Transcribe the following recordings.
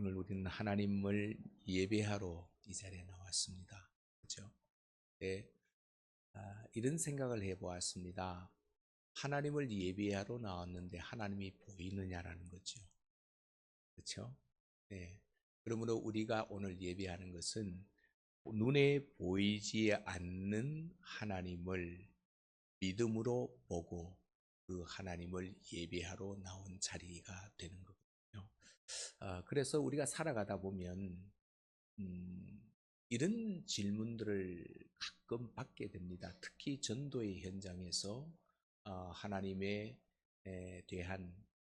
오늘 우리는 하나님을 예배하러 이 자리에 나왔습니다. 그렇죠? 네, 이런 생각을 해보았습니다. 하나님을 예배하러 나왔는데 하나님이 보이느냐라는 거죠. 그렇죠? 네. 그러므로 우리가 오늘 예배하는 것은 눈에 보이지 않는 하나님을 믿음으로 보고 그 하나님을 예배하러 나온 자리가 되는 거거든요. 그래서 우리가 살아가다 보면 이런 질문들을 가끔 받게 됩니다. 특히 전도의 현장에서 하나님에 대한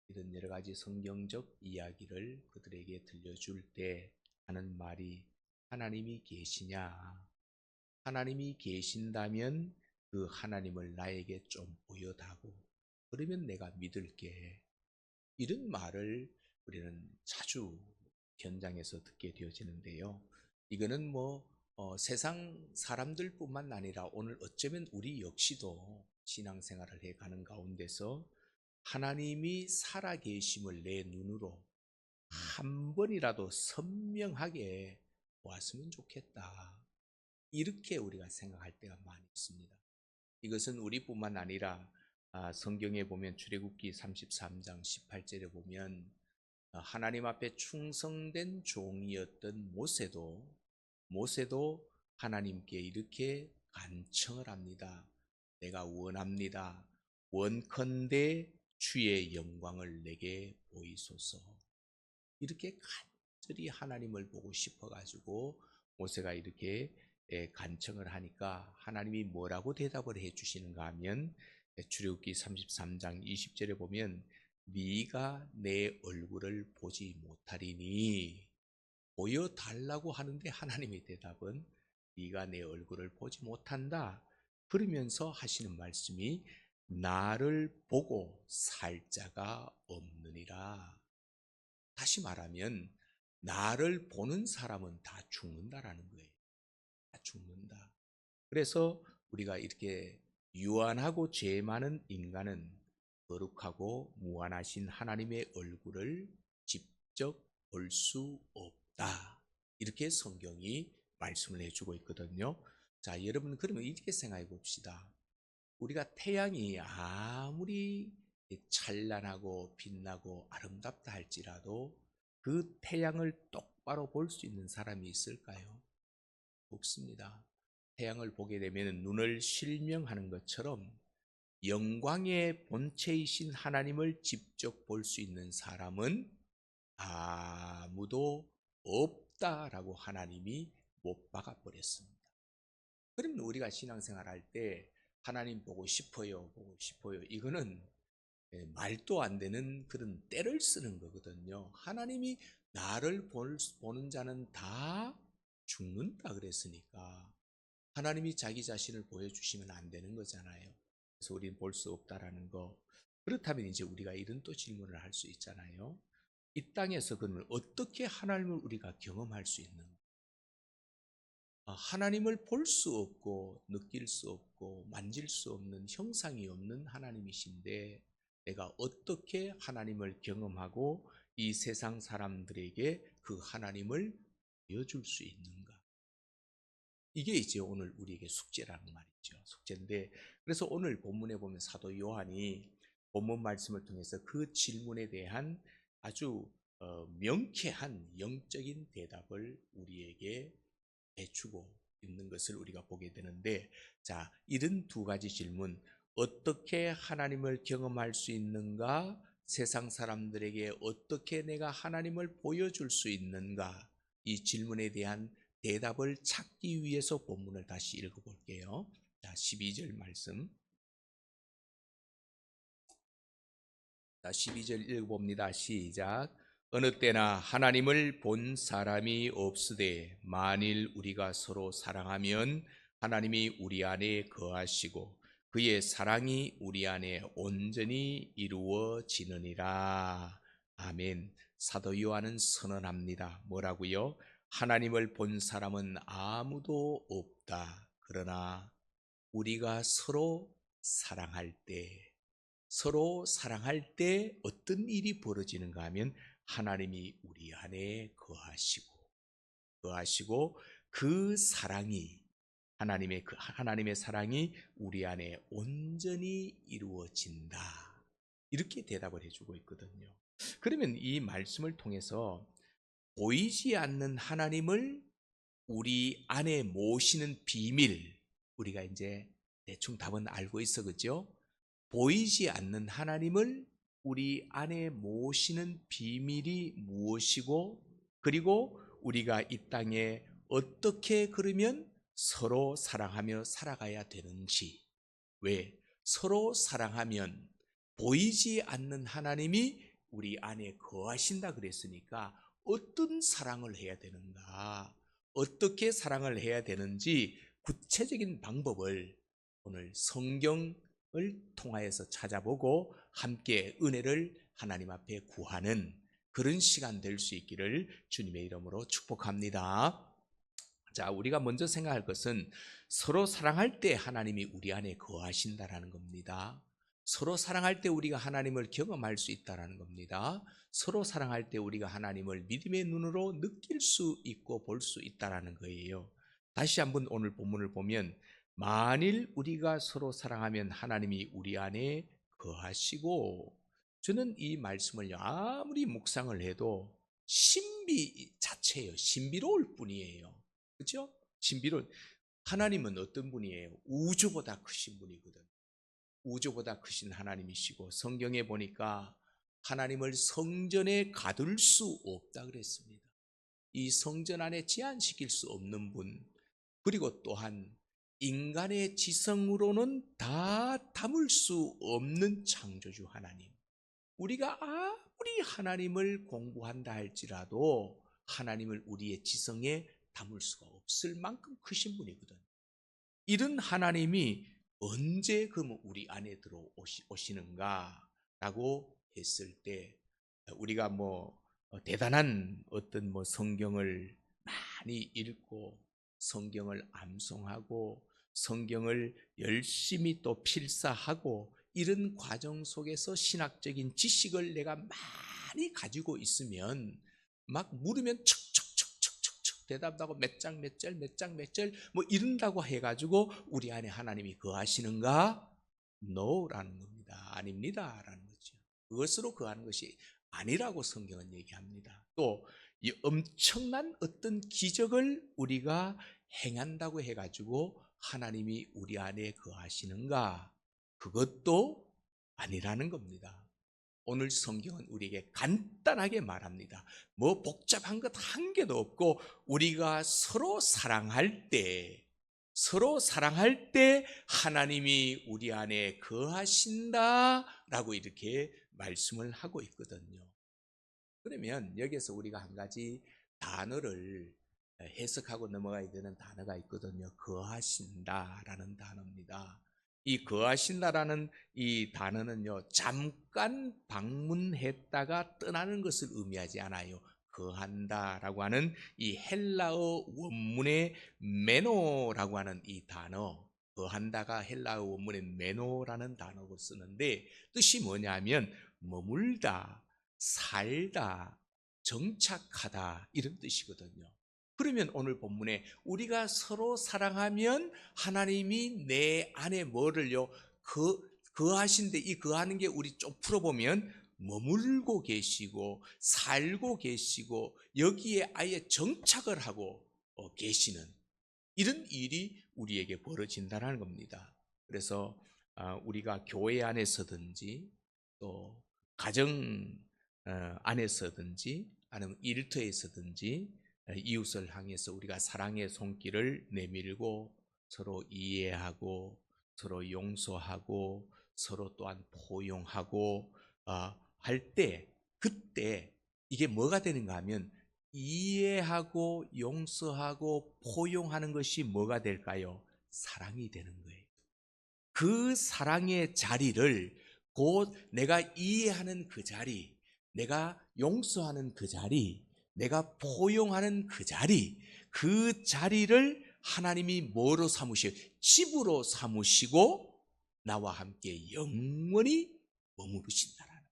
이런 여러 가지 성경적 이야기를 그들에게 들려줄 때 하는 말이 하나님이 계시냐? 하나님이 계신다면 그 하나님을 나에게 좀 보여다오. 그러면 내가 믿을게. 이런 말을 우리는 자주 현장에서 듣게 되어지는데요. 이거는 세상 사람들뿐만 아니라 오늘 어쩌면 우리 역시도 신앙생활을 해가는 가운데서 하나님이 살아계심을 내 눈으로 한 번이라도 선명하게 보았으면 좋겠다. 이렇게 우리가 생각할 때가 많이 있습니다. 이것은 우리뿐만 아니라 성경에 보면 출애굽기 33장 18절에 보면 하나님 앞에 충성된 종이었던 모세도 하나님께 이렇게 간청을 합니다. 내가 원합니다. 원컨대 주의 영광을 내게 보이소서. 이렇게 간절히 하나님을 보고 싶어 가지고 모세가 이렇게 간청을 하니까 하나님이 뭐라고 대답을 해 주시는가 하면 출애굽기 33장 20절에 보면 네가 내 얼굴을 보지 못하리니, 보여달라고 하는데 하나님의 대답은 네가 내 얼굴을 보지 못한다. 그러면서 하시는 말씀이 나를 보고 살 자가 없느니라. 다시 말하면 나를 보는 사람은 다 죽는다라는 거예요. 다 죽는다. 그래서 우리가 이렇게 유한하고 죄 많은 인간은 거룩하고 무한하신 하나님의 얼굴을 직접 볼 수 없다. 이렇게 성경이 말씀을 해주고 있거든요. 자, 여러분 그러면 이렇게 생각해 봅시다. 우리가 태양이 아무리 찬란하고 빛나고 아름답다 할지라도 그 태양을 똑바로 볼 수 있는 사람이 있을까요? 없습니다. 태양을 보게 되면 눈을 실명하는 것처럼 영광의 본체이신 하나님을 직접 볼 수 있는 사람은 아무도 없다라고 하나님이 못 박아 버렸습니다. 그러면 우리가 신앙생활 할 때 하나님 보고 싶어요, 보고 싶어요. 이거는 말도 안 되는 그런 때를 쓰는 거거든요. 하나님이 나를 보는 자는 다 죽는다 그랬으니까 하나님이 자기 자신을 보여주시면 안 되는 거잖아요. 그래서 우리는 볼 수 없다라는 거. 그렇다면 이제 우리가 이런 또 질문을 할 수 있잖아요. 이 땅에서 그러면 어떻게 하나님을 우리가 경험할 수 있는가? 하나님을 볼 수 없고 느낄 수 없고 만질 수 없는 형상이 없는 하나님이신데 내가 어떻게 하나님을 경험하고 이 세상 사람들에게 그 하나님을 보여줄 수 있는가? 이게 이제 오늘 우리에게 숙제라는 말이죠. 숙제인데, 그래서 오늘 본문에 보면 사도 요한이 본문 말씀을 통해서 그 질문에 대한 아주 명쾌한 영적인 대답을 우리에게 해주고 있는 것을 우리가 보게 되는데, 자, 이런 두 가지 질문, 어떻게 하나님을 경험할 수 있는가? 세상 사람들에게 어떻게 내가 하나님을 보여줄 수 있는가? 이 질문에 대한 대답을 찾기 위해서 본문을 다시 읽어볼게요. 자, 12절 말씀. 자, 12절 읽어봅니다. 시작. 어느 때나 하나님을 본 사람이 없으되 만일 우리가 서로 사랑하면 하나님이 우리 안에 거하시고 그의 사랑이 우리 안에 온전히 이루어지느니라. 아멘. 사도 요한은 선언합니다. 뭐라고요? 하나님을 본 사람은 아무도 없다. 그러나 우리가 서로 사랑할 때 어떤 일이 벌어지는가 하면 하나님이 우리 안에 거하시고 그 사랑이 하나님의 사랑이 우리 안에 온전히 이루어진다. 이렇게 대답을 해주고 있거든요. 그러면 이 말씀을 통해서 보이지 않는 하나님을 우리 안에 모시는 비밀, 우리가 이제 대충 답은 알고 있어, 그죠? 보이지 않는 하나님을 우리 안에 모시는 비밀이 무엇이고, 그리고 우리가 이 땅에 어떻게 그러면 서로 사랑하며 살아가야 되는지. 왜? 서로 사랑하면 보이지 않는 하나님이 우리 안에 거하신다 그랬으니까 어떤 사랑을 해야 되는가, 어떻게 사랑을 해야 되는지 구체적인 방법을 오늘 성경을 통하여서 찾아보고 함께 은혜를 하나님 앞에 구하는 그런 시간 될 수 있기를 주님의 이름으로 축복합니다. 자, 우리가 먼저 생각할 것은 서로 사랑할 때 하나님이 우리 안에 거하신다라는 겁니다. 서로 사랑할 때 우리가 하나님을 경험할 수 있다라는 겁니다. 서로 사랑할 때 우리가 하나님을 믿음의 눈으로 느낄 수 있고 볼 수 있다라는 거예요. 다시 한번 오늘 본문을 보면 만일 우리가 서로 사랑하면 하나님이 우리 안에 거하시고, 저는 이 말씀을 아무리 묵상을 해도 신비 자체예요. 신비로울 뿐이에요. 그렇죠? 신비로운 하나님은 어떤 분이에요? 우주보다 크신 분이거든. 우주보다 크신 하나님이시고, 성경에 보니까 하나님을 성전에 가둘 수 없다 그랬습니다. 이 성전 안에 제한시킬 수 없는 분, 그리고 또한 인간의 지성으로는 다 담을 수 없는 창조주 하나님. 우리가 아무리 하나님을 공부한다 할지라도 하나님을 우리의 지성에 담을 수가 없을 만큼 크신 분이거든. 이런 하나님이 언제 그럼 우리 안에 들어오시는가 라고 했을 때, 우리가 대단한 어떤 성경을 많이 읽고 성경을 암송하고 성경을 열심히 또 필사하고 이런 과정 속에서 신학적인 지식을 내가 많이 가지고 있으면 막 물으면 척척척척척척 대답하고 몇 장 몇 절 이런다고 해가지고 우리 안에 하나님이 거하시는가? No라는 겁니다. 아닙니다 라는 거죠. 그것으로 거하는 것이 아니라고 성경은 얘기합니다. 또 이 엄청난 어떤 기적을 우리가 행한다고 해가지고 하나님이 우리 안에 거하시는가? 그것도 아니라는 겁니다. 오늘 성경은 우리에게 간단하게 말합니다. 복잡한 것 한 개도 없고 우리가 서로 사랑할 때 하나님이 우리 안에 거하신다라고 이렇게 말씀을 하고 있거든요. 그러면 여기서 우리가 한 가지 단어를 해석하고 넘어가야 되는 단어가 있거든요. 거하신다라는 단어입니다. 이 거하신다라는 이 단어는요, 잠깐 방문했다가 떠나는 것을 의미하지 않아요. 거한다라고 하는 이 헬라어 원문의 메노라고 하는 이 단어, 거한다가 헬라어 원문의 메노라는 단어를 쓰는데 뜻이 뭐냐면 머물다, 살다, 정착하다 이런 뜻이거든요. 그러면 오늘 본문에 우리가 서로 사랑하면 하나님이 내 안에 뭐를요? 거하신데, 이 거하는 게 우리 좀 풀어보면 머물고 계시고 살고 계시고 여기에 아예 정착을 하고 계시는 이런 일이 우리에게 벌어진다는 겁니다. 그래서 우리가 교회 안에서든지 또 가정 안에서든지 아니면 일터에서든지 이웃을 향해서 우리가 사랑의 손길을 내밀고 서로 이해하고 서로 용서하고 서로 또한 포용하고 할 때, 그때 이게 뭐가 되는가 하면 이해하고 용서하고 포용하는 것이 뭐가 될까요? 사랑이 되는 거예요. 그 사랑의 자리를 곧 내가 이해하는 그 자리, 내가 용서하는 그 자리, 내가 포용하는 그 자리를 하나님이 뭐로 삼으시고 집으로 삼으시고 나와 함께 영원히 머무르신다라는,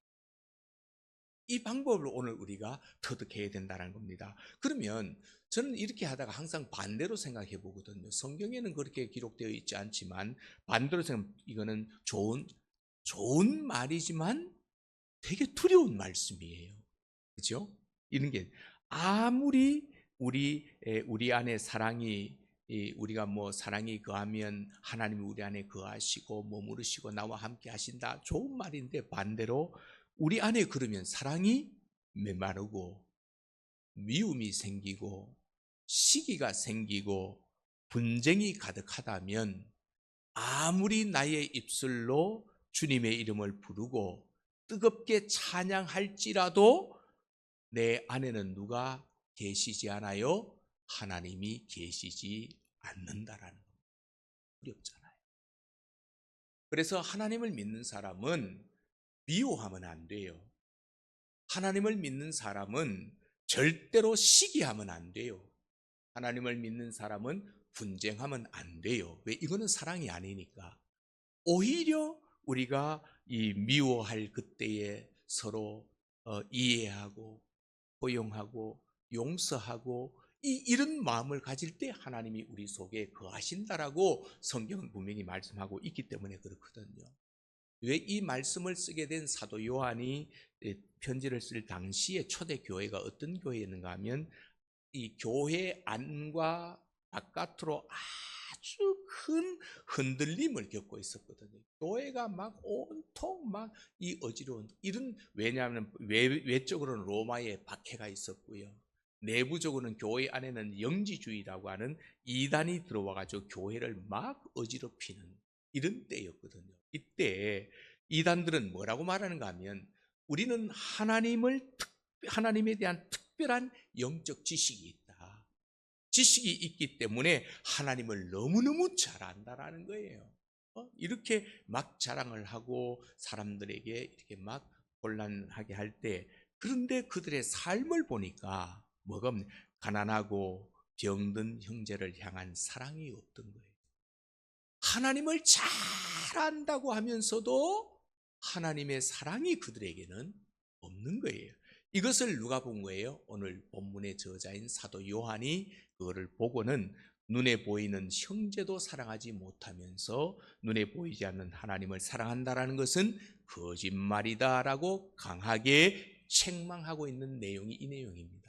이 방법을 오늘 우리가 터득해야 된다는 겁니다. 그러면 저는 이렇게 하다가 항상 반대로 생각해 보거든요. 성경에는 그렇게 기록되어 있지 않지만 반대로 생각, 이거는 좋은 말이지만 되게 두려운 말씀이에요. 그죠? 이런 게 아무리 우리 안에 사랑이 우리가 뭐 사랑이 거하면 하나님이 우리 안에 거하시고 머무르시고 나와 함께 하신다. 좋은 말인데 반대로 우리 안에 그러면 사랑이 메마르고 미움이 생기고 시기가 생기고 분쟁이 가득하다면 아무리 나의 입술로 주님의 이름을 부르고 뜨겁게 찬양할지라도 내 안에는 누가 계시지 않아요? 하나님이 계시지 않는다라는 거. 어렵잖아요. 그래서 하나님을 믿는 사람은 미워하면 안 돼요. 하나님을 믿는 사람은 절대로 시기하면 안 돼요. 하나님을 믿는 사람은 분쟁하면 안 돼요. 왜? 이거는 사랑이 아니니까. 오히려 우리가 이 미워할 그때에 서로 이해하고 포용하고 용서하고 이런 마음을 가질 때 하나님이 우리 속에 거하신다라고 성경은 분명히 말씀하고 있기 때문에 그렇거든요. 왜 이 말씀을 쓰게 된 사도 요한이 편지를 쓸 당시에 초대 교회가 어떤 교회였는가 하면 이 교회 안과 바깥으로 아주 큰 흔들림을 겪고 있었거든요. 교회가 막 온통 막 이 어지러운 이런, 왜냐하면 외적으로는 로마의 박해가 있었고요. 내부적으로는 교회 안에는 영지주의라고 하는 이단이 들어와 가지고 교회를 막 어지럽히는 이런 때였거든요. 이때 이단들은 뭐라고 말하는가 하면 우리는 하나님에 대한 특별한 영적 지식이 있다. 지식이 있기 때문에 하나님을 너무너무 잘 안다라는 거예요. 이렇게 막 자랑을 하고 사람들에게 이렇게 막 곤란하게 할 때, 그런데 그들의 삶을 보니까 뭐가 없냐? 가난하고 병든 형제를 향한 사랑이 없던 거예요. 하나님을 잘 안다고 하면서도 하나님의 사랑이 그들에게는 없는 거예요. 이것을 누가 본 거예요? 오늘 본문의 저자인 사도 요한이 그거를 보고는 눈에 보이는 형제도 사랑하지 못하면서 눈에 보이지 않는 하나님을 사랑한다라는 것은 거짓말이다라고 강하게 책망하고 있는 내용이 이 내용입니다.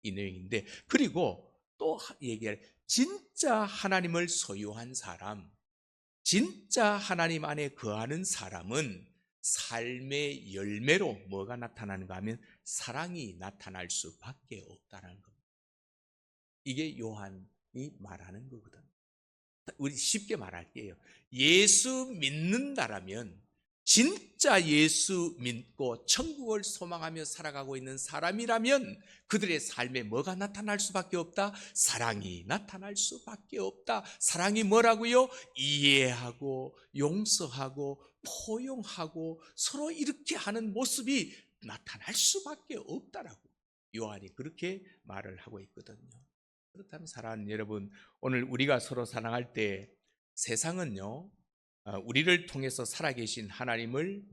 이 내용인데, 그리고 또 얘기할, 진짜 하나님을 소유한 사람, 진짜 하나님 안에 거하는 사람은 삶의 열매로 뭐가 나타나는가 하면 사랑이 나타날 수밖에 없다는 겁니다. 이게 요한이 말하는 거거든. 우리 쉽게 말할게요. 예수 믿는다라면, 진짜 예수 믿고 천국을 소망하며 살아가고 있는 사람이라면 그들의 삶에 뭐가 나타날 수밖에 없다? 사랑이 나타날 수밖에 없다. 사랑이 뭐라고요? 이해하고 용서하고 포용하고 서로 이렇게 하는 모습이 나타날 수밖에 없다라고 요한이 그렇게 말을 하고 있거든요. 그렇다면 사랑하는 여러분, 오늘 우리가 서로 사랑할 때 세상은요, 우리를 통해서 살아계신 하나님을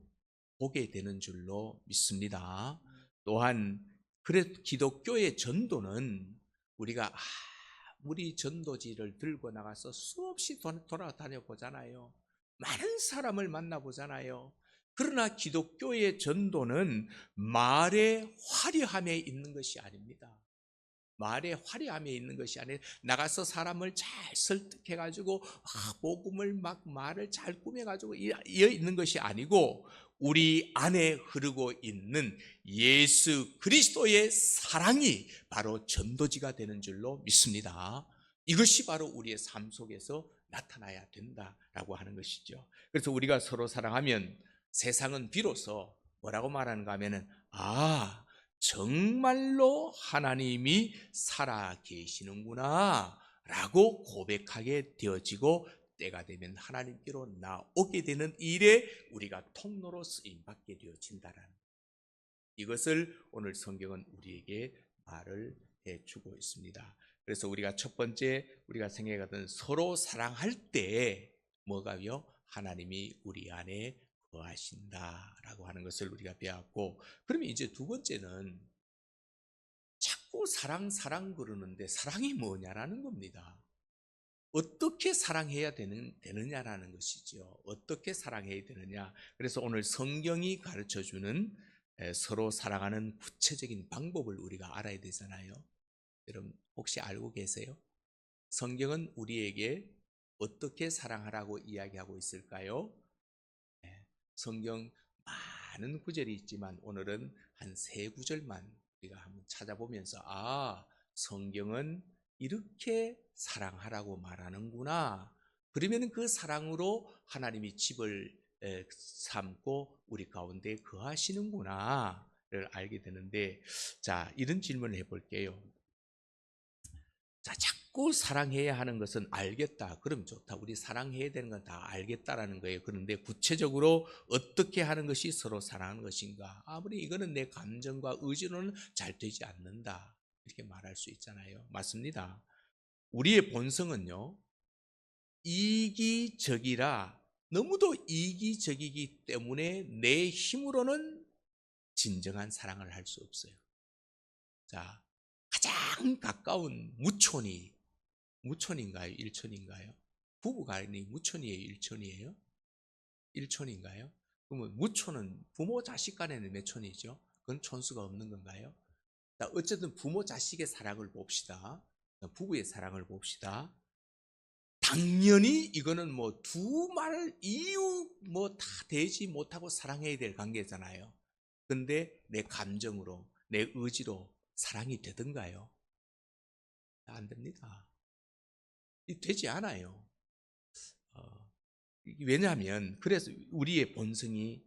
보게 되는 줄로 믿습니다. 또한 기독교의 전도는 우리가 아무리 전도지를 들고 나가서 수없이 돌아다녀 보잖아요. 많은 사람을 만나보잖아요. 그러나 기독교의 전도는 말의 화려함에 있는 것이 아닙니다. 말의 화려함에 있는 것이 아니라 나가서 사람을 잘 설득해 가지고 복음을 막 말을 잘 꾸며 가지고 이어 있는 것이 아니고 우리 안에 흐르고 있는 예수 그리스도의 사랑이 바로 전도지가 되는 줄로 믿습니다. 이것이 바로 우리의 삶 속에서 나타나야 된다라고 하는 것이죠. 그래서 우리가 서로 사랑하면 세상은 비로소 뭐라고 말하는가 하면은 정말로 하나님이 살아 계시는구나 라고 고백하게 되어지고 때가 되면 하나님께로 나오게 되는 일에 우리가 통로로 쓰임받게 되어진다라는, 이것을 오늘 성경은 우리에게 말을 해주고 있습니다. 그래서 우리가 첫 번째 우리가 생각하던 서로 사랑할 때 뭐가요? 하나님이 우리 안에 거하신다라고 하는 것을 우리가 배웠고, 그러면 이제 두 번째는 자꾸 사랑 그러는데 사랑이 뭐냐라는 겁니다. 어떻게 사랑해야 되느냐라는 것이죠. 어떻게 사랑해야 되느냐. 그래서 오늘 성경이 가르쳐주는 서로 사랑하는 구체적인 방법을 우리가 알아야 되잖아요. 여러분 혹시 알고 계세요? 성경은 우리에게 어떻게 사랑하라고 이야기하고 있을까요? 네, 성경 많은 구절이 있지만 오늘은 한 세 구절만 우리가 한번 찾아보면서 성경은 이렇게 사랑하라고 말하는구나. 그러면 그 사랑으로 하나님이 집을 삼고 우리 가운데 거하시는구나를 알게 되는데, 자, 이런 질문을 해볼게요. 자, 자꾸 사랑해야 하는 것은 알겠다. 그럼 좋다. 우리 사랑해야 되는 건 다 알겠다라는 거예요. 그런데 구체적으로 어떻게 하는 것이 서로 사랑하는 것인가? 아무리 이거는 내 감정과 의지로는 잘 되지 않는다. 이렇게 말할 수 있잖아요. 맞습니다. 우리의 본성은요, 이기적이라, 너무도 이기적이기 때문에 내 힘으로는 진정한 사랑을 할 수 없어요. 자, 가장 가까운 무촌인가요? 일촌인가요? 부부가 아니 무촌이에요? 일촌이에요? 일촌인가요? 그러면 무촌은 부모 자식 간에는 몇 촌이죠? 그건 촌수가 없는 건가요? 자, 어쨌든 부모 자식의 사랑을 봅시다. 부부의 사랑을 봅시다. 당연히 이거는 뭐 두 말 이유 뭐 다 되지 못하고 사랑해야 될 관계잖아요. 근데 내 감정으로, 내 의지로 사랑이 되던가요? 안 됩니다. 되지 않아요. 어, 왜냐하면 그래서 우리의 본성이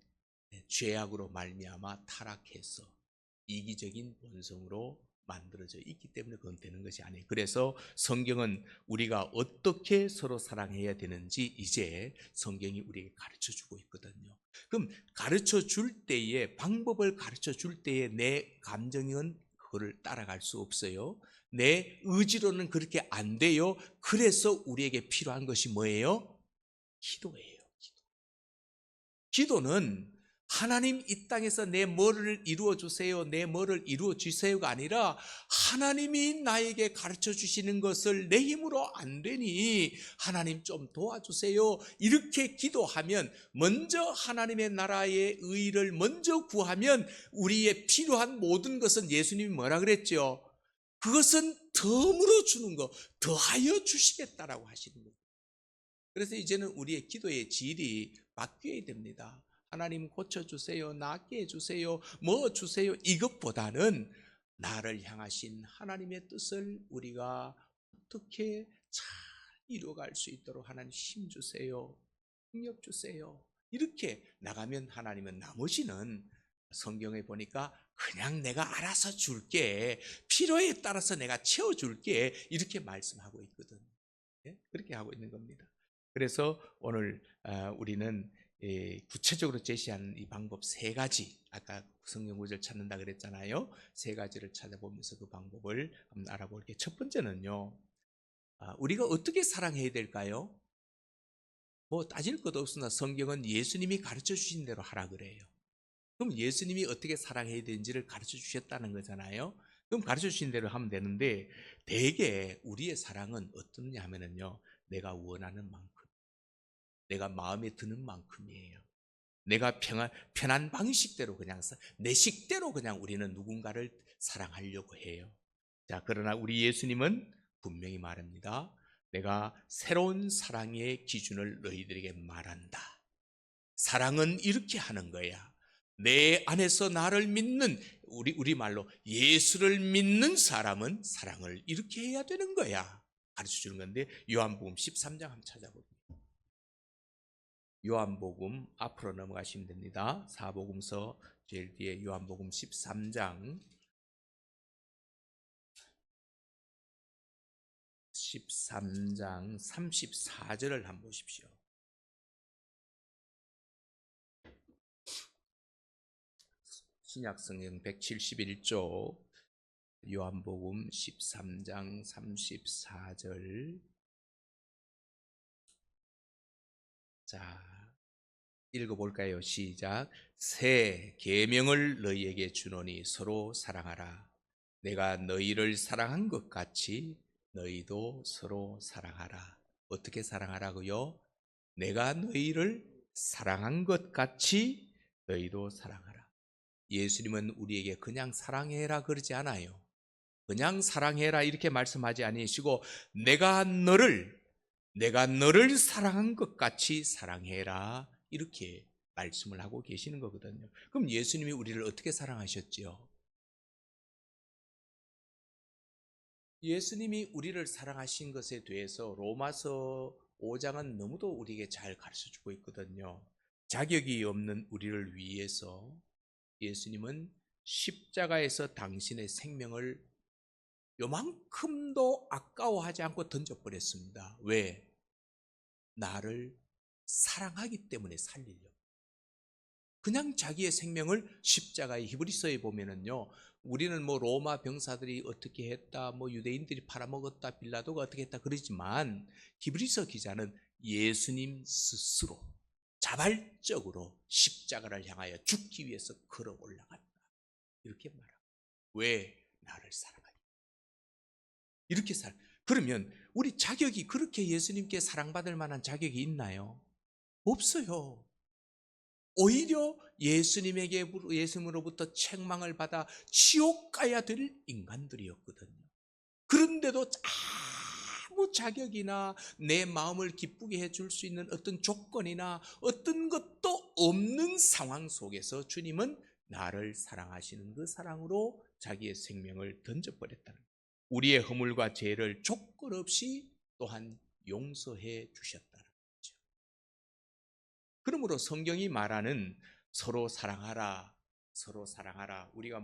죄악으로 말미암아 타락해서 이기적인 본성으로 만들어져 있기 때문에 그건 되는 것이 아니에요. 그래서 성경은 우리가 어떻게 서로 사랑해야 되는지 이제 성경이 우리에게 가르쳐 주고 있거든요. 그럼 가르쳐 줄 때에, 방법을 가르쳐 줄 때에 내 감정은 그거를 따라갈 수 없어요. 내 의지로는 그렇게 안 돼요. 그래서 우리에게 필요한 것이 뭐예요? 기도예요. 기도는 하나님 이 땅에서 내 뭐를 이루어 주세요, 내 뭐를 이루어 주세요가 아니라 하나님이 나에게 가르쳐 주시는 것을 내 힘으로 안 되니 하나님 좀 도와주세요. 이렇게 기도하면, 먼저 하나님의 나라의 의를 먼저 구하면 우리의 필요한 모든 것은, 예수님이 뭐라 그랬죠? 그것은 덤으로 주는 거, 더하여 주시겠다라고 하시는 거예요. 그래서 이제는 우리의 기도의 질이 바뀌어야 됩니다. 하나님 고쳐주세요, 낫게 해주세요, 뭐 주세요, 이것보다는 나를 향하신 하나님의 뜻을 우리가 어떻게 잘 이루어갈 수 있도록 하나님 힘 주세요, 능력 주세요. 이렇게 나가면 하나님은 나머지는, 성경에 보니까 그냥 내가 알아서 줄게, 필요에 따라서 내가 채워줄게, 이렇게 말씀하고 있거든. 그렇게 하고 있는 겁니다. 그래서 오늘 우리는 구체적으로 제시하는 이 방법 세 가지, 아까 성경 구절 찾는다 그랬잖아요. 세 가지를 찾아보면서 그 방법을 한번 알아볼게요. 첫 번째는요, 우리가 어떻게 사랑해야 될까요? 뭐 따질 것도 없으나 성경은 예수님이 가르쳐 주신 대로 하라 그래요. 그럼 예수님이 어떻게 사랑해야 되는지를 가르쳐 주셨다는 거잖아요. 그럼 가르쳐 주신 대로 하면 되는데, 대개 우리의 사랑은 어떻냐 하면요, 내가 원하는 만큼, 내가 마음에 드는 만큼이에요. 내가 편한 방식대로, 그냥 내 식대로 그냥 우리는 누군가를 사랑하려고 해요. 자, 그러나 우리 예수님은 분명히 말합니다. 내가 새로운 사랑의 기준을 너희들에게 말한다. 사랑은 이렇게 하는 거야. 내 안에서 나를 믿는, 우리말로 예수를 믿는 사람은 사랑을 이렇게 해야 되는 거야. 가르쳐 주는 건데, 요한복음 13장 한번 찾아볼게요. 요한복음 앞으로 넘어가시면 됩니다. 사복음서 제일 뒤에 요한복음 13장 34절을 한번 보십시오. 신약성경 171쪽 요한복음 13장 34절. 자, 읽어볼까요? 시작. 새 계명을 너희에게 주노니 서로 사랑하라. 내가 너희를 사랑한 것 같이 너희도 서로 사랑하라. 어떻게 사랑하라고요? 내가 너희를 사랑한 것 같이 너희도 사랑하라. 예수님은 우리에게 그냥 사랑해라 그러지 않아요. 그냥 사랑해라 이렇게 말씀하지 아니시고 내가 너를 사랑한 것 같이 사랑해라 이렇게 말씀을 하고 계시는 거거든요. 그럼 예수님이 우리를 어떻게 사랑하셨죠? 예수님이 우리를 사랑하신 것에 대해서 로마서 5장은 너무도 우리에게 잘 가르쳐주고 있거든요. 자격이 없는 우리를 위해서 예수님은 십자가에서 당신의 생명을 요만큼도 아까워하지 않고 던져버렸습니다. 왜? 나를 사랑하기 때문에 살리려고. 그냥 자기의 생명을 십자가에 히브리서에 보면은요, 우리는 뭐 로마 병사들이 어떻게 했다, 뭐 유대인들이 팔아먹었다, 빌라도가 어떻게 했다 그러지만 히브리서 기자는 예수님 스스로 자발적으로 십자가를 향하여 죽기 위해서 걸어 올라갔다 이렇게 말합니다. 왜? 나를 사랑하니. 이렇게 그러면 우리 자격이 그렇게 예수님께 사랑받을 만한 자격이 있나요? 없어요. 오히려 예수님으로부터 책망을 받아 지옥 가야 될 인간들이었거든요. 그런데도 아무 자격이나 내 마음을 기쁘게 해줄 수 있는 어떤 조건이나 어떤 것도 없는 상황 속에서 주님은 나를 사랑하시는 그 사랑으로 자기의 생명을 던져버렸다는 거예요. 우리의 허물과 죄를 조건 없이 또한 용서해 주셨다는 거죠. 그러므로 성경이 말하는 서로 사랑하라, 서로 사랑하라. 우리가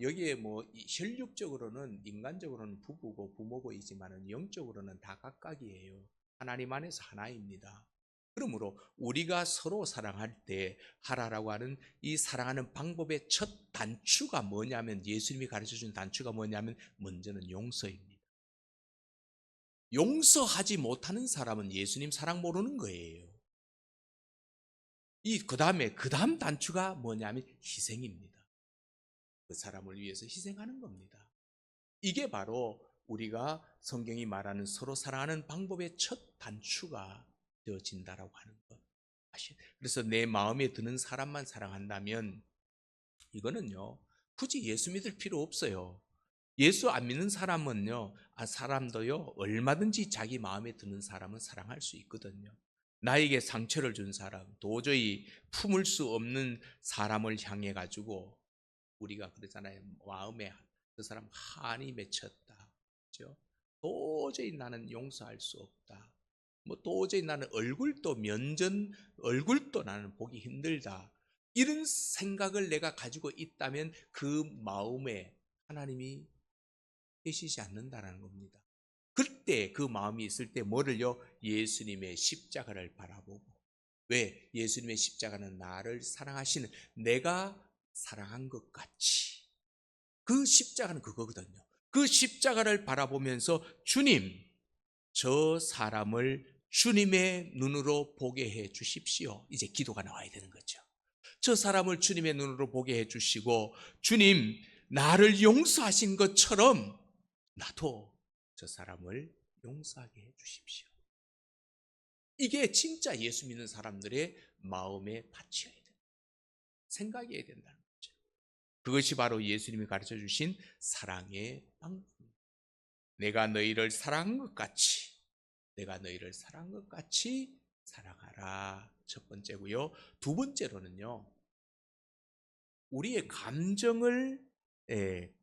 여기에 혈육적으로는 인간적으로는 부부고 부모고이지만은 영적으로는 다 각각이에요. 하나님 안에서 하나입니다. 그러므로 우리가 서로 사랑할 때 하라라고 하는 이 사랑하는 방법의 첫 단추가 뭐냐면, 예수님이 가르쳐준 단추가 뭐냐면 먼저는 용서입니다. 용서하지 못하는 사람은 예수님 사랑 모르는 거예요. 그 다음 단추가 뭐냐면 희생입니다. 그 사람을 위해서 희생하는 겁니다. 이게 바로 우리가 성경이 말하는 서로 사랑하는 방법의 첫 단추가 되어진다라고 하는 것. 그래서 내 마음에 드는 사람만 사랑한다면 이거는요, 굳이 예수 믿을 필요 없어요. 예수 안 믿는 사람은요, 사람도요, 얼마든지 자기 마음에 드는 사람은 사랑할 수 있거든요. 나에게 상처를 준 사람, 도저히 품을 수 없는 사람을 향해 가지고 우리가 그러잖아요. 마음에 그 사람 한이 맺혔다. 그렇죠? 도저히 나는 용서할 수 없다. 도저히 나는 얼굴도 나는 보기 힘들다. 이런 생각을 내가 가지고 있다면 그 마음에 하나님이 계시지 않는다라는 겁니다. 그때 그 마음이 있을 때 뭐를요? 예수님의 십자가를 바라보고. 왜? 예수님의 십자가는 나를 사랑하시는, 내가 사랑한 것 같이. 그 십자가는 그거거든요. 그 십자가를 바라보면서 주님, 저 사람을 주님의 눈으로 보게 해 주십시오. 이제 기도가 나와야 되는 거죠. 저 사람을 주님의 눈으로 보게 해 주시고, 주님, 나를 용서하신 것처럼 나도 저 사람을 용서하게 해 주십시오. 이게 진짜 예수 믿는 사람들의 마음의 바치어야 된다. 생각이어야 된다는 거죠. 그것이 바로 예수님이 가르쳐 주신 사랑의 방법입니다. 내가 너희를 사랑한 것 같이 사랑하라. 첫 번째고요. 두 번째로는요, 우리의 감정을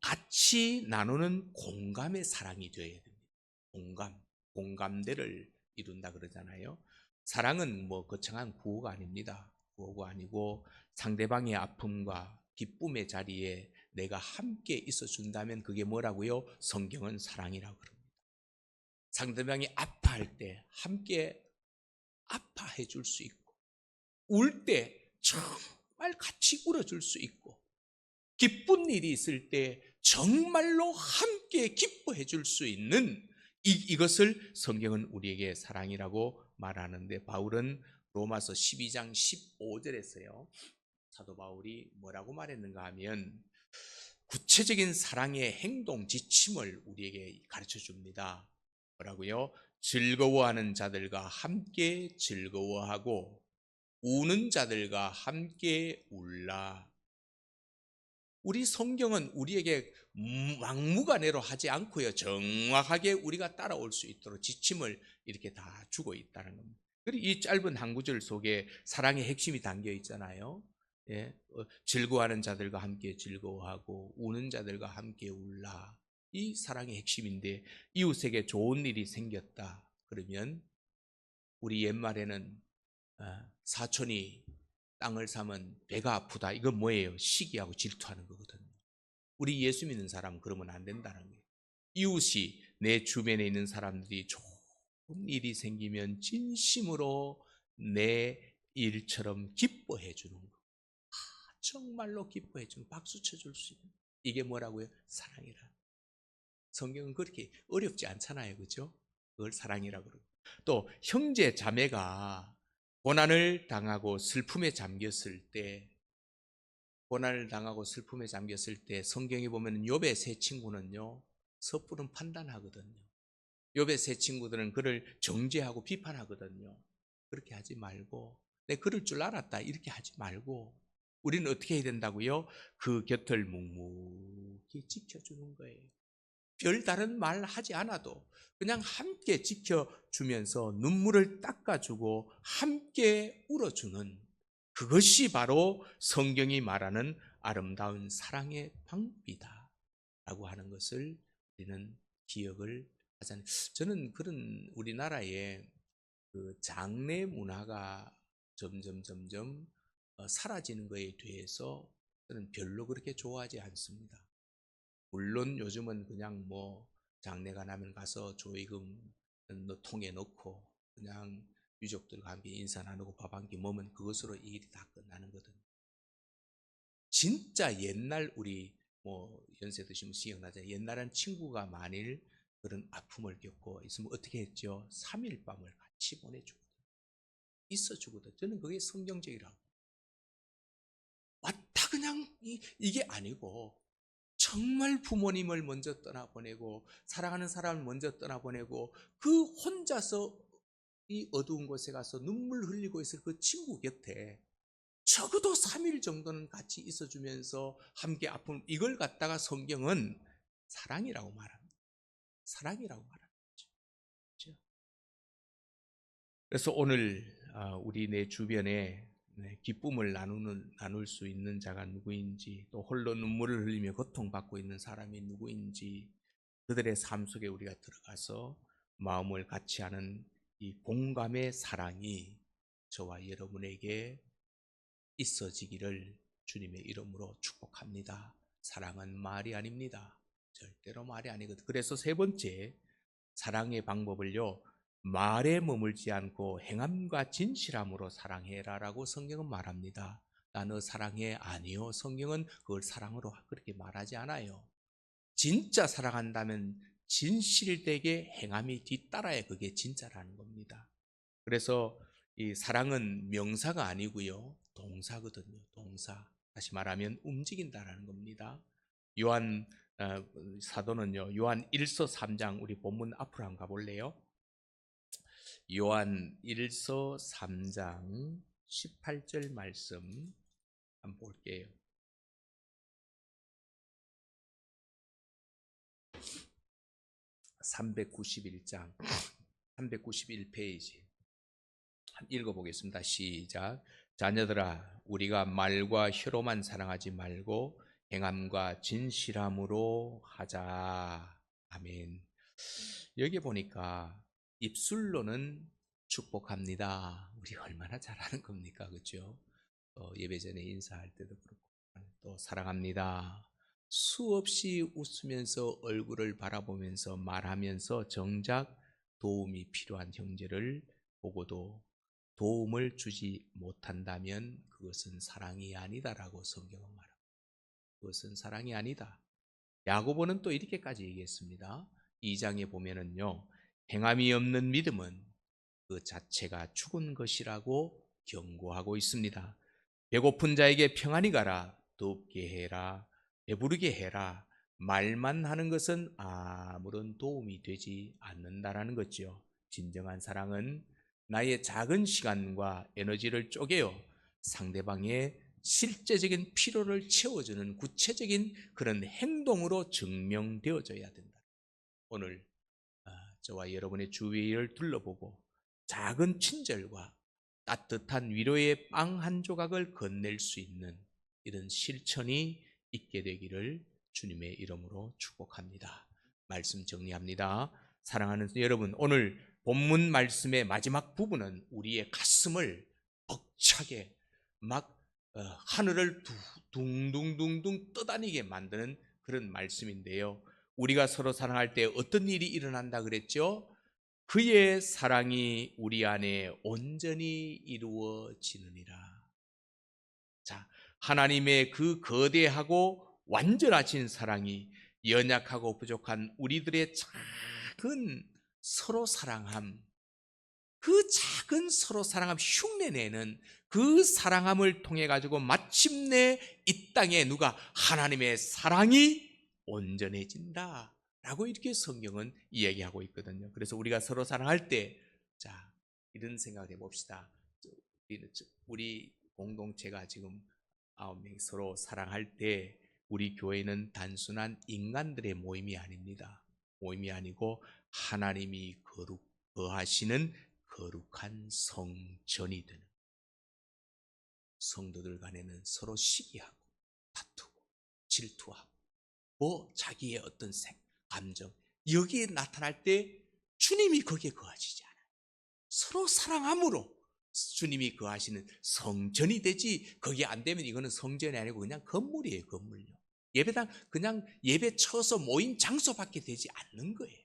같이 나누는 공감의 사랑이 되어야 됩니다. 공감대를 이룬다 그러잖아요. 사랑은 거창한 구호가 아닙니다. 구호가 아니고 상대방의 아픔과 기쁨의 자리에 내가 함께 있어 준다면 그게 뭐라고요? 성경은 사랑이라고 그럽니다. 상대방이 아파할 때 함께 아파해 줄 수 있고, 울 때 정말 같이 울어줄 수 있고, 기쁜 일이 있을 때 정말로 함께 기뻐해 줄 수 있는 이것을 성경은 우리에게 사랑이라고 말하는데, 바울은 로마서 12장 15절에서요. 사도 바울이 뭐라고 말했는가 하면 구체적인 사랑의 행동 지침을 우리에게 가르쳐 줍니다. 뭐라고요? 즐거워하는 자들과 함께 즐거워하고 우는 자들과 함께 울라. 우리 성경은 우리에게 막무가내로 하지 않고요. 정확하게 우리가 따라올 수 있도록 지침을 이렇게 다 주고 있다는 겁니다. 그리고 이 짧은 한 구절 속에 사랑의 핵심이 담겨 있잖아요. 예, 즐거워하는 자들과 함께 즐거워하고 우는 자들과 함께 울라. 이 사랑의 핵심인데 이웃에게 좋은 일이 생겼다. 그러면 우리 옛말에는 사촌이 땅을 사면 배가 아프다. 이건 뭐예요? 시기하고 질투하는 거거든요. 우리 예수 믿는 사람은 그러면 안 된다는 거예요. 이웃이 내 주변에 있는 사람들이 좋은 일이 생기면 진심으로 내 일처럼 기뻐해 주는 거. 정말로 기뻐해 주는 박수 쳐줄 수 있는 이게 뭐라고요? 사랑이라. 성경은 그렇게 어렵지 않잖아요. 그렇죠? 그걸 사랑이라고 그러고. 또 형제 자매가 고난을 당하고 슬픔에 잠겼을 때 성경에 보면 욥의 세 친구는요 섣부른 판단하거든요. 욥의 세 친구들은 그를 정죄하고 비판하거든요. 그렇게 하지 말고 내 그럴 줄 알았다 이렇게 하지 말고 우리는 어떻게 해야 된다고요? 그 곁을 묵묵히 지켜주는 거예요. 별다른 말 하지 않아도 그냥 함께 지켜주면서 눈물을 닦아주고 함께 울어주는 그것이 바로 성경이 말하는 아름다운 사랑의 방법이다 라고 하는 것을 우리는 기억을 하잖아요. 저는 그런 우리나라의 그 장례 문화가 점점 사라지는 것에 대해서 저는 별로 그렇게 좋아하지 않습니다. 물론 요즘은 그냥 뭐 장례가 나면 가서 조의금 통에 넣고 그냥 유족들과 함께 인사 나누고 밥 한 끼 먹으면 그것으로 이 일이 다 끝나는 거거든요. 진짜 옛날 우리 뭐 연세 드시면 기억나죠? 옛날엔 친구가 만일 그런 아픔을 겪고 있으면 어떻게 했죠? 3일 밤을 같이 보내주거든. 있어주거든. 저는 그게 성경적이라고. 왔다 그냥 이게 아니고 정말 부모님을 먼저 떠나보내고 사랑하는 사람을 먼저 떠나보내고 그 혼자서 이 어두운 곳에 가서 눈물 흘리고 있을 그 친구 곁에 적어도 3일 정도는 같이 있어주면서 함께 아픔 이걸 갖다가 성경은 사랑이라고 말합니다. 사랑이라고 말합니다. 그렇죠? 그래서 오늘 우리 내 주변에 기쁨을 나눌 수 있는 자가 누구인지 또 홀로 눈물을 흘리며 고통받고 있는 사람이 누구인지 그들의 삶 속에 우리가 들어가서 마음을 같이 하는 이 공감의 사랑이 저와 여러분에게 있어지기를 주님의 이름으로 축복합니다. 사랑은 말이 아닙니다. 절대로 말이 아니거든. 그래서 세 번째 사랑의 방법을요. 말에 머물지 않고 행함과 진실함으로 사랑해라라고 성경은 말합니다. 나 너 사랑해? 아니요. 성경은 그걸 사랑으로 그렇게 말하지 않아요. 진짜 사랑한다면 진실되게 행함이 뒤따라야 그게 진짜라는 겁니다. 그래서 이 사랑은 명사가 아니고요. 동사거든요. 동사. 다시 말하면 움직인다라는 겁니다. 요한 사도는요. 요한 1서 3장 우리 본문 앞으로 한번 가볼래요? 요한 1서 3장 18절 말씀 한번 볼게요. 391장 391페이지 읽어보겠습니다. 시작. 자녀들아 우리가 말과 혀로만 사랑하지 말고 행함과 진실함으로 하자. 아멘. 여기 보니까 입술로는 축복합니다. 우리 얼마나 잘하는 겁니까? 그렇죠? 예배 전에 인사할 때도 그렇고 또 사랑합니다. 수없이 웃으면서 얼굴을 바라보면서 말하면서 정작 도움이 필요한 형제를 보고도 도움을 주지 못한다면 그것은 사랑이 아니다라고 성경은 말합니다. 그것은 사랑이 아니다. 야고보는 또 이렇게까지 얘기했습니다. 2장에 보면은요. 행함이 없는 믿음은 그 자체가 죽은 것이라고 경고하고 있습니다. 배고픈 자에게 평안히 가라, 덥게 해라, 배부르게 해라, 말만 하는 것은 아무런 도움이 되지 않는다라는 거죠. 진정한 사랑은 나의 작은 시간과 에너지를 쪼개어 상대방의 실제적인 필요를 채워주는 구체적인 그런 행동으로 증명되어져야 된다. 오늘 저와 여러분의 주위를 둘러보고 작은 친절과 따뜻한 위로의 빵 한 조각을 건넬 수 있는 이런 실천이 있게 되기를 주님의 이름으로 축복합니다. 말씀 정리합니다. 사랑하는 여러분, 오늘 본문 말씀의 마지막 부분은 우리의 가슴을 벅차게 막 하늘을 둥둥둥둥 떠다니게 만드는 그런 말씀인데요. 우리가 서로 사랑할 때 어떤 일이 일어난다 그랬죠? 그의 사랑이 우리 안에 온전히 이루어지느니라. 자, 하나님의 그 거대하고 완전하신 사랑이 연약하고 부족한 우리들의 작은 서로 사랑함, 그 작은 서로 사랑함 흉내내는 그 사랑함을 통해 가지고 마침내 이 땅에 누가 하나님의 사랑이 온전해진다 라고 이렇게 성경은 이야기하고 있거든요. 그래서 우리가 서로 사랑할 때, 자, 이런 생각을 해봅시다. 우리 공동체가 지금 9명이 서로 사랑할 때 우리 교회는 단순한 인간들의 모임이 아닙니다. 모임이 아니고 하나님이 거하시는 거룩한 성전이 되는, 성도들 간에는 서로 시기하고 다투고 질투하고 자기의 어떤 감정 여기에 나타날 때 주님이 거기에 거하시지 않아요. 서로 사랑함으로 주님이 거하시는 성전이 되지, 거기에 안 되면 이거는 성전이 아니고 그냥 건물이에요. 건물요. 예배당 그냥 예배 쳐서 모인 장소밖에 되지 않는 거예요.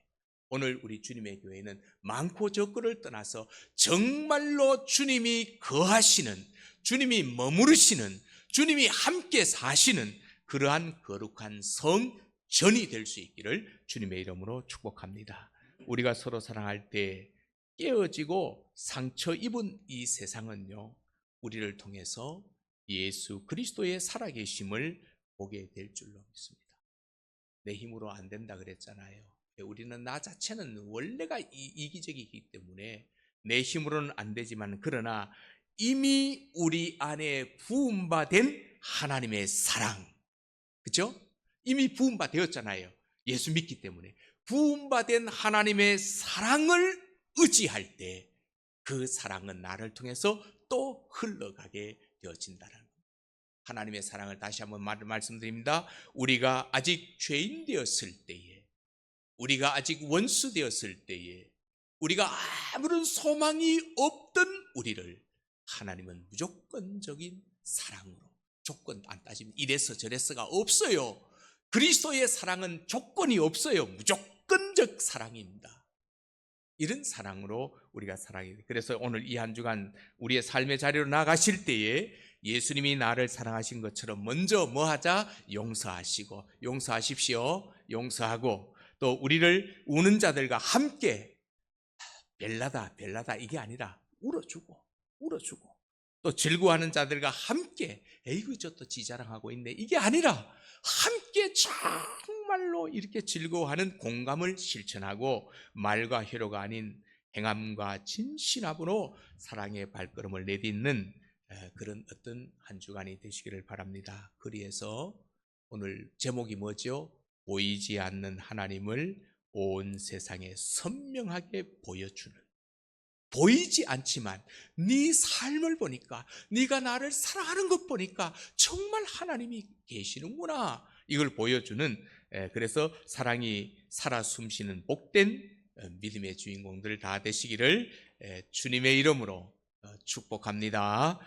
오늘 우리 주님의 교회는 많고 적고를 떠나서 정말로 주님이 거하시는, 주님이 머무르시는, 주님이 함께 사시는 그러한 거룩한 성전이 될 수 있기를 주님의 이름으로 축복합니다. 우리가 서로 사랑할 때 깨어지고 상처 입은 이 세상은요, 우리를 통해서 예수 그리스도의 살아계심을 보게 될 줄로 믿습니다. 내 힘으로 안 된다 그랬잖아요. 우리는 나 자체는 원래가 이기적이기 때문에 내 힘으로는 안 되지만, 그러나 이미 우리 안에 부음받은 하나님의 사랑, 그렇죠? 이미 부음바 되었잖아요. 예수 믿기 때문에 부음받은 하나님의 사랑을 의지할 때 그 사랑은 나를 통해서 또 흘러가게 되어진다는 겁니다. 하나님의 사랑을 다시 한번 말씀드립니다. 우리가 아직 죄인 되었을 때에, 우리가 아직 원수 되었을 때에, 우리가 아무런 소망이 없던 우리를 하나님은 무조건적인 사랑으로, 조건 안 따지면 이래서 저래서가 없어요. 그리스도의 사랑은 조건이 없어요. 무조건적 사랑입니다. 이런 사랑으로 우리가 사랑해야 돼요. 그래서 오늘 이 한 주간 우리의 삶의 자리로 나가실 때에 예수님이 나를 사랑하신 것처럼 먼저 뭐하자? 용서하시고, 용서하십시오. 용서하고, 또 우리를 우는 자들과 함께 별나다 이게 아니라 울어주고 또 즐거워하는 자들과 함께 에이구 저 또 지자랑하고 있네 이게 아니라 함께 정말로 이렇게 즐거워하는 공감을 실천하고 말과 혀로가 아닌 행함과 진실함으로 사랑의 발걸음을 내딛는 그런 어떤 한 주간이 되시기를 바랍니다. 그리해서 오늘 제목이 뭐죠? 보이지 않는 하나님을 온 세상에 선명하게 보여주는, 보이지 않지만 네 삶을 보니까, 네가 나를 사랑하는 것 보니까 정말 하나님이 계시는구나, 이걸 보여주는, 그래서 사랑이 살아 숨쉬는 복된 믿음의 주인공들 다 되시기를 주님의 이름으로 축복합니다.